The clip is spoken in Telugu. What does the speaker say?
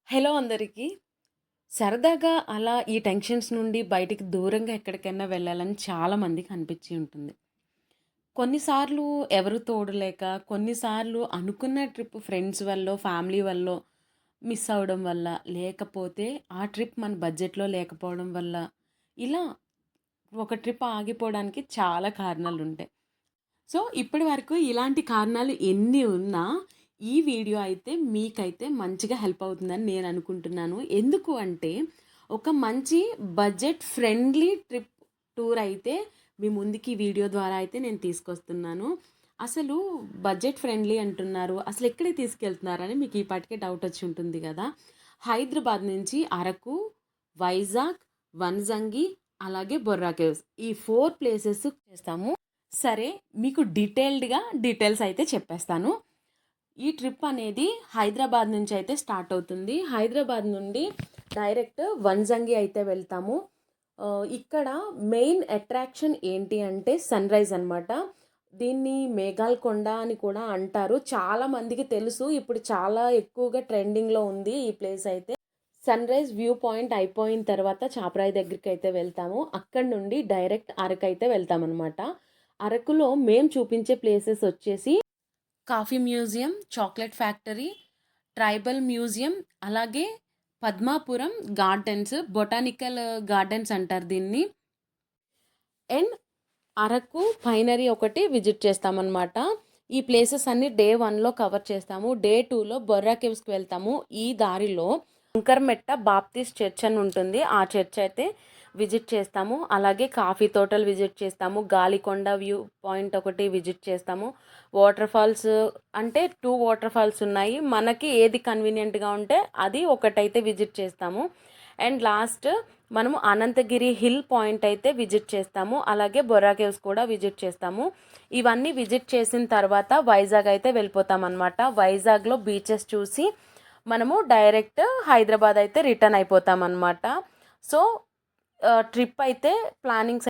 హలో అందరికీ. సరదాగా అలా ఈ టెన్షన్స్ నుండి బయటికి దూరంగా ఎక్కడికైనా వెళ్ళాలని చాలామందికి అనిపించి ఉంటుంది. కొన్నిసార్లు ఎవరు తోడు లేక, కొన్నిసార్లు అనుకున్న ట్రిప్ ఫ్రెండ్స్ వల్లో, ఫ్యామిలీ వల్లో మిస్ అవ్వడం వల్ల, లేకపోతే ఆ ట్రిప్ మన బడ్జెట్‌లో లేకపోవడం వల్ల, ఇలా ఒక ట్రిప్ ఆగిపోవడానికి చాలా కారణాలుంటాయి. సో, ఇప్పటి వరకు ఇలాంటి కారణాలు ఎన్ని ఉన్నా, ఈ వీడియో అయితే మీకైతే మంచిగా హెల్ప్ అవుతుందని నేను అనుకుంటున్నాను. ఎందుకు అంటే, ఒక మంచి బడ్జెట్ ఫ్రెండ్లీ ట్రిప్ టూర్ అయితే మీ ముందుకి ఈ వీడియో ద్వారా అయితే నేను తీసుకొస్తున్నాను. అసలు బడ్జెట్ ఫ్రెండ్లీ అంటున్నారు. అసలు ఎక్కడికి తీసుకెళ్తున్నారని మీకు ఈ పాటికే డౌట్ వచ్చి ఉంటుంది గదా! హైదరాబాద్ నుంచి అరకు, వైజాగ్, వనజంగి, అలాగే బొర్రా కేవ్స్ ఈ 4 ప్లేసెస్ చేస్తాము. సరే, మీకు డీటెయిల్స్ అయితే చెప్పేస్తాను. ఈ ట్రిప్ అనేది హైదరాబాద్ నుంచి అయితే స్టార్ట్ అవుతుంది. హైదరాబాద్ నుండి డైరెక్ట్ వన్జంగి అయితే వెళ్తాము. ఇక్కడ మెయిన్ అట్రాక్షన్ ఏంటి అంటే సన్‌రైజ్ అనమాట. దీన్ని మేఘాల కొండ అని కూడా అంటారు. చాలా మందికి తెలుసు. ఇప్పుడు చాలా ఎక్కువగా ట్రెండింగ్‌లో ఉంది ఈ ప్లేస్ అయితే. సన్‌రైజ్ వ్యూ పాయింట్ అయిపోయిన తర్వాత చాపరాయి దగ్గరికైతే వెళ్తాము. అక్కడి నుండి డైరెక్ట్ అరకైతే వెళ్తామనమాట. అరకులో మేము చూపించే ప్లేసెస్ వచ్చేసి coffee museum, chocolate factory, tribal museum, అలాగే పద్మాపురం గార్డెన్స్, బొటానికల్ గార్డెన్స్ అంటారు దీన్ని. అండ్ అరకు పైనరీ ఒకటి విజిట్ చేస్తామన్నమాట. ఈ ప్లేసెస్ అన్ని డే 1లో కవర్ చేస్తాము. డే 2లో బొర్రా కేవ్స్కి వెళ్తాము. ఈ దారిలో అంకర్మెట్ట బాప్టిస్ట్ చర్చ్ అని ఉంటుంది. ఆ చర్చ్ అయితే విజిట్ చేస్తాము. అలాగే కాఫీ తోటలు విజిట్ చేస్తాము. గాలికొండ వ్యూ పాయింట్ ఒకటి విజిట్ చేస్తాము. వాటర్ ఫాల్స్ అంటే 2 వాటర్ ఫాల్స్ ఉన్నాయి. మనకి ఏది కన్వీనియంట్గా ఉంటే అది ఒకటైతే విజిట్ చేస్తాము. అండ్ లాస్ట్ మనము అనంతగిరి హిల్ పాయింట్ అయితే విజిట్ చేస్తాము. అలాగే బొర్రా కేవ్స్ కూడా విజిట్ చేస్తాము. ఇవన్నీ విజిట్ చేసిన తర్వాత వైజాగ్ అయితే వెళ్ళిపోతాం అనమాట. వైజాగ్లో బీచెస్ చూసి మనము డైరెక్ట్ హైదరాబాద్ అయితే రిటర్న్ అయిపోతాం అనమాట. సో ట్రిప్ అయితే ప్లానింగ్స్